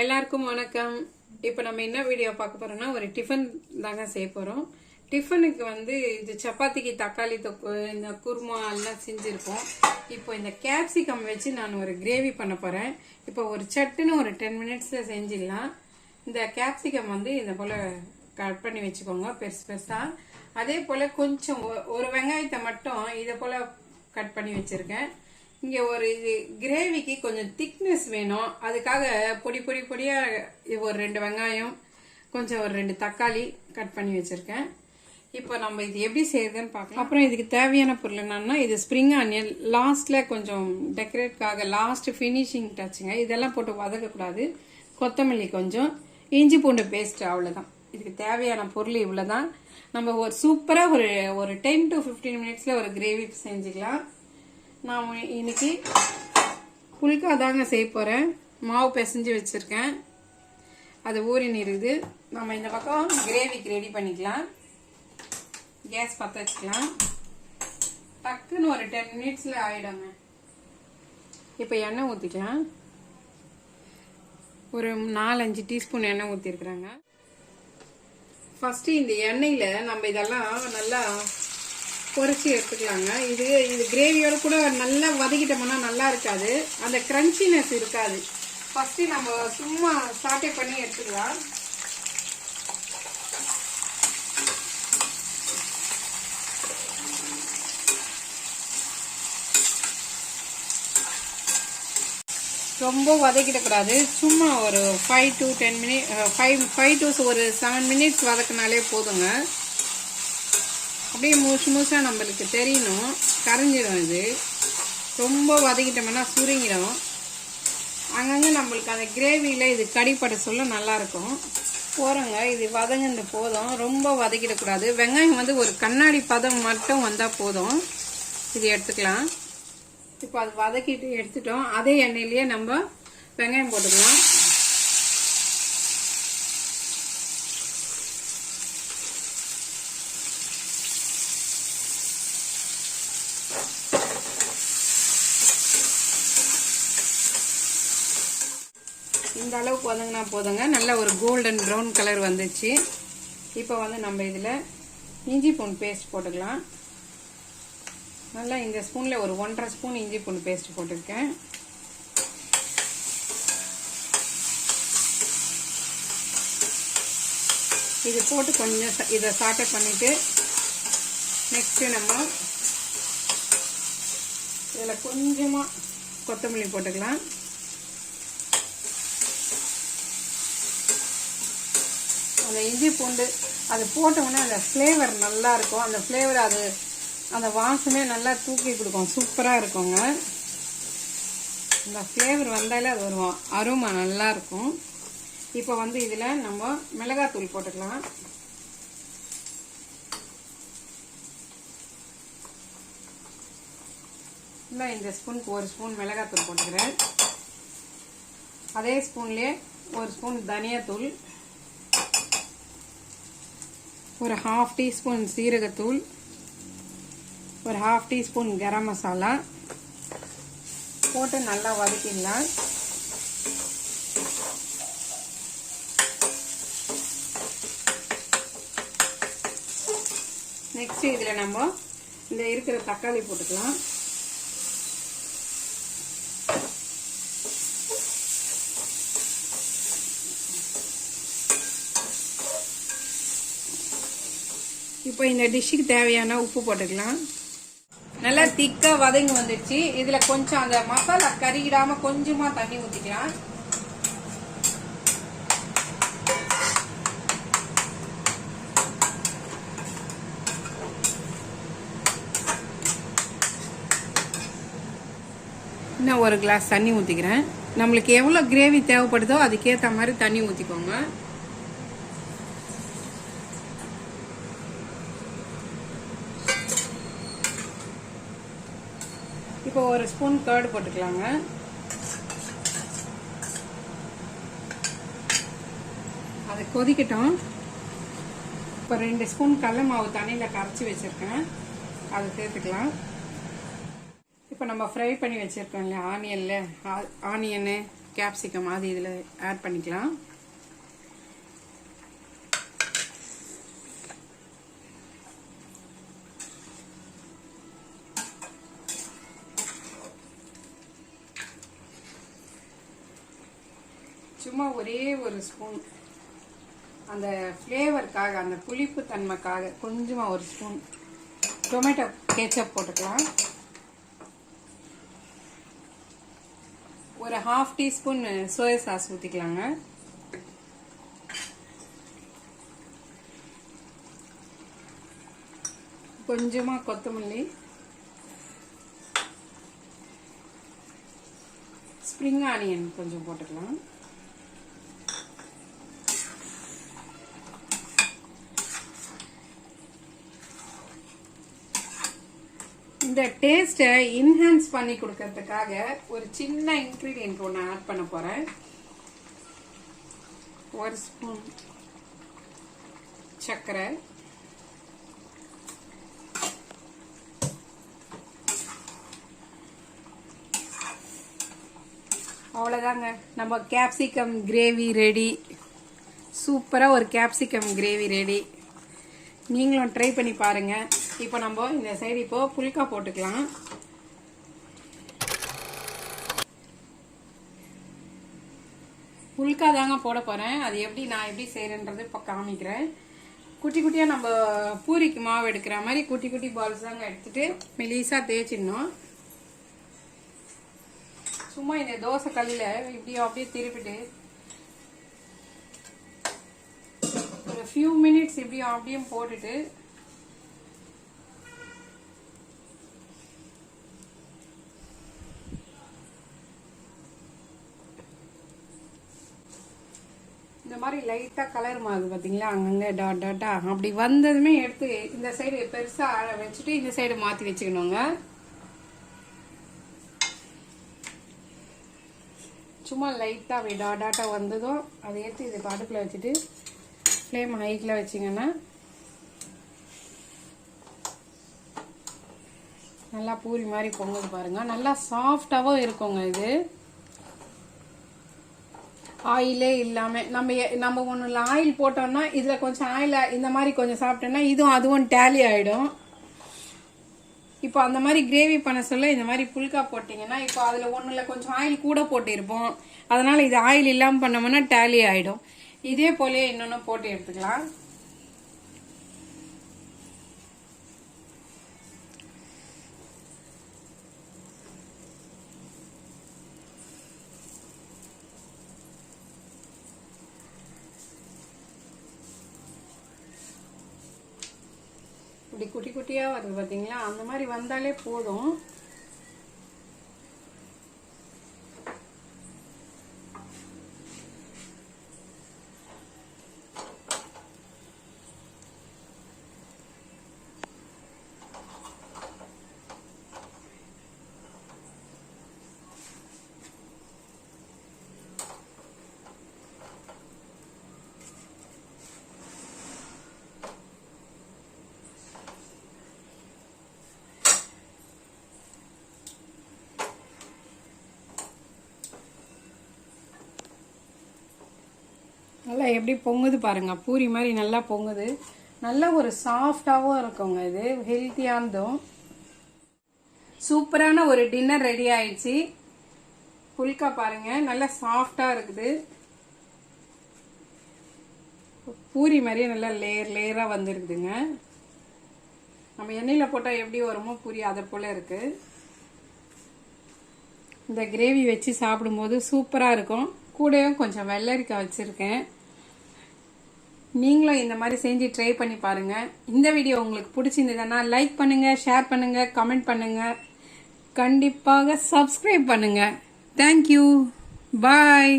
எல்லாருக்கும் வணக்கம். இப்போ நம்ம என்ன வீடியோ பார்க்க போறோம்னா ஒரு டிஃபன் தாங்க செய்ய போறோம். டிஃபனுக்கு வந்து இது சப்பாத்திக்கு தக்காளி தொக்கு இந்த குருமா எல்லாம் செஞ்சிருக்கோம். இப்போ இந்த கேப்சிகம் வச்சு நான் ஒரு கிரேவி பண்ண போறேன். இப்போ ஒரு சட்டுன்னு ஒரு 10 மினிட்ஸ்ல செஞ்சிடலாம். இந்த கேப்சிகம் வந்து இந்த போல கட் பண்ணி வச்சுக்கோங்க பெருசு பெருசா. அதே போல கொஞ்சம் ஒரு வெங்காயத்தை மட்டும் இதை போல கட் பண்ணி வச்சிருக்கேன். இங்க ஒரு இது கிரேவிக்கு கொஞ்சம் திக்னஸ் வேணும், அதுக்காக பொடி பொடி பொடியா ஒரு 2 வெங்காயம் கொஞ்சம் ஒரு 2 தக்காளி கட் பண்ணி வச்சிருக்கேன். இப்போ நம்ம இது எப்படி செய்யறதுன்னு பார்க்கலாம். அப்புறம் இதுக்கு தேவையான பொருள் என்னன்னா, இது ஸ்ப்ரிங் ஆனியன் லாஸ்ட்ல கொஞ்சம் டெக்கரேட்காக லாஸ்ட் ஃபினிஷிங் டச்சுங்க, இதெல்லாம் போட்டு வதக்கக்கூடாது. கொத்தமல்லி கொஞ்சம், இஞ்சி பூண்டு பேஸ்ட், அவ்வளவுதான். இதுக்கு தேவையான பொருள் இவ்வளவுதான். நம்ம ஒரு சூப்பரா ஒரு 10 to 15 மினிட்ஸ்ல ஒரு கிரேவி செஞ்சுக்கலாம். நான் இன்னைக்கு புல்கா தாங்க செய்ய போறேன். மாவு பிசைஞ்சு வச்சிருக்கேன், அது ஊறின்னு இருக்குது. நம்ம இந்த பக்கம் கிரேவிக்கு ரெடி பண்ணிக்கலாம். கேஸ் பற்ற வச்சுக்கலாம். டக்குன்னு ஒரு 10 மினிட்ஸ்ல ஆயிடுங்க. இப்போ எண்ணெய் ஊற்றிக்கலாம். ஒரு 4-5 டீஸ்பூன் எண்ணெய் ஊற்றிருக்குறாங்க. ஃபர்ஸ்ட் இந்த எண்ணெயில நம்ம இதெல்லாம் நல்லா பொரிச்சு எடுத்துக்கலாங்க. இது கிரேவியோட கூட நல்லா வதக்கிட்டோம்னா நல்லா இருக்காது, அந்த கிரன்ச்சினஸ் இருக்காது. ஃபர்ஸ்ட் நம்ம சும்மா சாட்டே பண்ணி எடுத்துக்கலாம். ரொம்ப வதக்கிடக்கூடாது. சும்மா ஒரு 5 to 10 மினிட்ஸ் 5 to ஒரு 7 மினிட்ஸ் வதக்கினாலே போதுங்க. அப்படியே முழுசா நம்மளுக்கு தெரியணும், கரைஞ்சிடும். இது ரொம்ப வதக்கிட்டோம்னா சுருங்கிடும். அங்கங்கே நம்மளுக்கு அந்த கிரேவியில் இது கடிப்பட சொல்ல நல்லா இருக்கும். போகிறோங்க, இது வதங்கின போதும், ரொம்ப வதக்கிடக்கூடாது. வெங்காயம் வந்து ஒரு கண்ணாடி பதம் மட்டும் வந்தால் போதும். இது எடுத்துக்கலாம். இப்போ அது வதக்கிட்டு எடுத்துட்டோம். அதே எண்ணெயிலேயே நம்ம வெங்காயம் போட்டுக்கலாம். இந்த அளவுக்கு வதங்கினா போதுங்க. நல்ல ஒரு கோல்டன் ப்ரௌன் கலர் வந்துச்சு. இப்போ வந்து நம்ம இதில் இஞ்சி பூண்டு பேஸ்ட் போட்டுக்கலாம். நல்லா இந்த ஸ்பூனில் ஒரு 1.5 ஸ்பூன் இஞ்சி பூண்டு பேஸ்ட் போட்டிருக்கேன். இது போட்டு கொஞ்சம் இதை சாட்டை பண்ணிட்டு நெக்ஸ்ட்டு நம்ம இதில் கொஞ்சமாக கொத்தமல்லி போட்டுக்கலாம். அந்த இஞ்சி பூண்டு அது போட்டோம்னா அந்த ஃப்ளேவர் நல்லா இருக்கும். அந்த ஃப்ளேவர் அந்த வாசமே நல்லா தூக்கி கொடுக்கும், சூப்பராக இருக்குங்க. இந்த ஃப்ளேவர் வந்தாலே அது ஒரு அருமை நல்லா இருக்கும். இப்போ வந்து இதில் நம்ம மிளகாத்தூள் போட்டுக்கலாம். இல்லை இந்த ஸ்பூனுக்கு 1 ஸ்பூன் மிளகாத்தூள் போட்டுக்கிறேன். அதே ஸ்பூன்லேயே 1 ஸ்பூன் தனியாத்தூள், ஒரு 1/2 டீஸ்பூன் சீரகத்தூள், ஒரு 1/2 டீஸ்பூன் கரம் மசாலா போட்டு நல்லா வதக்கிடலாம். நெக்ஸ்ட் இதில் நம்ம இந்த இருக்கிற தக்காளி போட்டுக்கலாம். இப்போ இந்த டிஷ்ஷுக்கு தேவையான உப்பு போட்டுக்கலாம். நல்லா திக்கா வதங்கி வந்துடுச்சு. இதுல கொஞ்சம் அந்த மசாலா கருகிடாம கொஞ்சமா தண்ணி ஊத்திக்கலாம். இன்னும் ஒரு கிளாஸ் தண்ணி ஊத்திக்கிறேன். நம்மளுக்கு எவ்வளவு கிரேவி தேவைப்படுதோ அதுக்கேற்ற மாதிரி தண்ணி ஊத்திக்கோங்க. இப்போ ஒரு ஸ்பூன் கர்டு போட்டுக்கலாங்க. அது கொதிக்கட்டும். இப்போ 2 ஸ்பூன் கடலை மாவு தண்ணியில் கரைச்சி வச்சிருக்கேன், அதை சேர்த்துக்கலாம். இப்போ நம்ம ஃப்ரை பண்ணி வச்சிருக்கோம் இல்லையா ஆனியன்னு, கேப்சிகம் அது இதில் ஆட் பண்ணிக்கலாம். சும்மா ஒரே ஒரு ஸ்பூன் அந்த ஃப்ளேவருக்காக, அந்த புளிப்பு தன்மைக்காக கொஞ்சமாக ஒரு ஸ்பூன் டொமேட்டோ கேச்சப் போட்டுக்கலாம். ஒரு 1/2 டீஸ்பூன் சோயா சாஸ் ஊற்றிக்கலாங்க. கொஞ்சமாக கொத்தமல்லி, ஸ்ப்ரிங் ஆனியன் கொஞ்சம் போட்டுக்கலாம். இந்த டேஸ்ட்டை இன்ஹான்ஸ் பண்ணி கொடுக்கறதுக்காக ஒரு சின்ன இன்கிரீடியன்ட் ஒன்று ஆட் பண்ண போறேன். ஒரு ஸ்பூன் சர்க்கரை, அவ்வளோதாங்க, நம்ம கேப்சிகம் கிரேவி ரெடி. சூப்பராக ஒரு கேப்சிகம் கிரேவி ரெடி. நீங்களும் ட்ரை பண்ணி பாருங்க. இப்போ நம்ம இந்த சைடு இப்போ புல்கா போட்டுக்கலாம். புல்கா தாங்க போட போறேன். அது எப்படி நான் எப்படி செய்யறேன்றது இப்போ காமிக்கிறேன். குட்டி குட்டியா நம்ம பூரிக்கு மாவு எடுக்கிற மாதிரி குட்டி குட்டி பால்ஸ் தாங்க எடுத்துட்டு மெலிசா தேய்ச்சிடணும். சும்மா இந்த தோசை கல்லில் இப்படியோ அப்படியே திருப்பிட்டு ஒரு ஃபியூ மினிட்ஸ் இப்படியும் அப்படியும் போட்டுட்டு இந்த மாதிரி லைட்டா கலர் மாறுது பாத்தீங்களா, அங்கங்க டாட் டாட்டா அப்படி வந்ததுமே எடுத்து இந்த சைடு பெருசா வச்சுட்டு இந்த சைடு மாத்தி வச்சுக்கணுங்க. சும்மா லைட்டா அப்படி டாட் டாட்டா வந்ததும் அதை எடுத்து இது அடுப்புல வச்சுட்டு ஃப்ளேம் ஹைட்ல வச்சிங்கன்னா நல்லா பூரி மாதிரி பொங்குது பாருங்க. நல்லா சாஃப்டாவும் இருக்குங்க. இது ஆயிலே இல்லாம நம்ம ஒண்ணுல ஆயில் போட்டோம்னா இதுல கொஞ்சம் ஆயில் இந்த மாதிரி கொஞ்சம் சாப்பிட்டோம்னா இதுவும் அதுவும் டேலி ஆயிடும். இப்போ அந்த மாதிரி கிரேவி பண்ண சொல்ல இந்த மாதிரி புல்கா போட்டீங்கன்னா இப்போ அதுல ஒண்ணுல கொஞ்சம் ஆயில் கூட போட்டு இருப்போம். அதனால இது ஆயில் இல்லாம பண்ணோம்னா டேலி ஆயிடும். இதே போலயே இன்னொன்னு போட்டு எடுத்துக்கலாம். இப்படி குட்டி குட்டியா வருது பாத்தீங்களா, அந்த மாதிரி வந்தாலே போதும். நல்லா எப்படி பொங்குது பாருங்க, பூரி மாதிரி நல்லா பொங்குது. நல்ல ஒரு சாஃப்டாவும் இருக்குங்க. இது ஹெல்த்தியானதும். சூப்பரான ஒரு டின்னர் ரெடி ஆயிடுச்சு. புல்கா பாருங்க நல்லா சாஃப்டா இருக்குது. பூரி மாதிரியே நல்லா லேயர் லேயரா வந்துருக்குதுங்க. நம்ம எண்ணெயில போட்டா எப்படி வருமோ பூரி அதை போல இருக்கு. இந்த கிரேவி வச்சு சாப்பிடும்போது சூப்பரா இருக்கும். கூடயும் கொஞ்சம் வெள்ளரிக்காய் வச்சிருக்கேன். நீங்களும் இந்த மாதிரி செஞ்சு ட்ரை பண்ணி பாருங்க. இந்த வீடியோ உங்களுக்கு பிடிச்சிருந்ததுன்னா லைக் பண்ணுங்க, ஷேர் பண்ணுங்க, கமெண்ட் பண்ணுங்க, கண்டிப்பாக சப்ஸ்கிரைப் பண்ணுங்க. தேங்க்யூ, பாய்.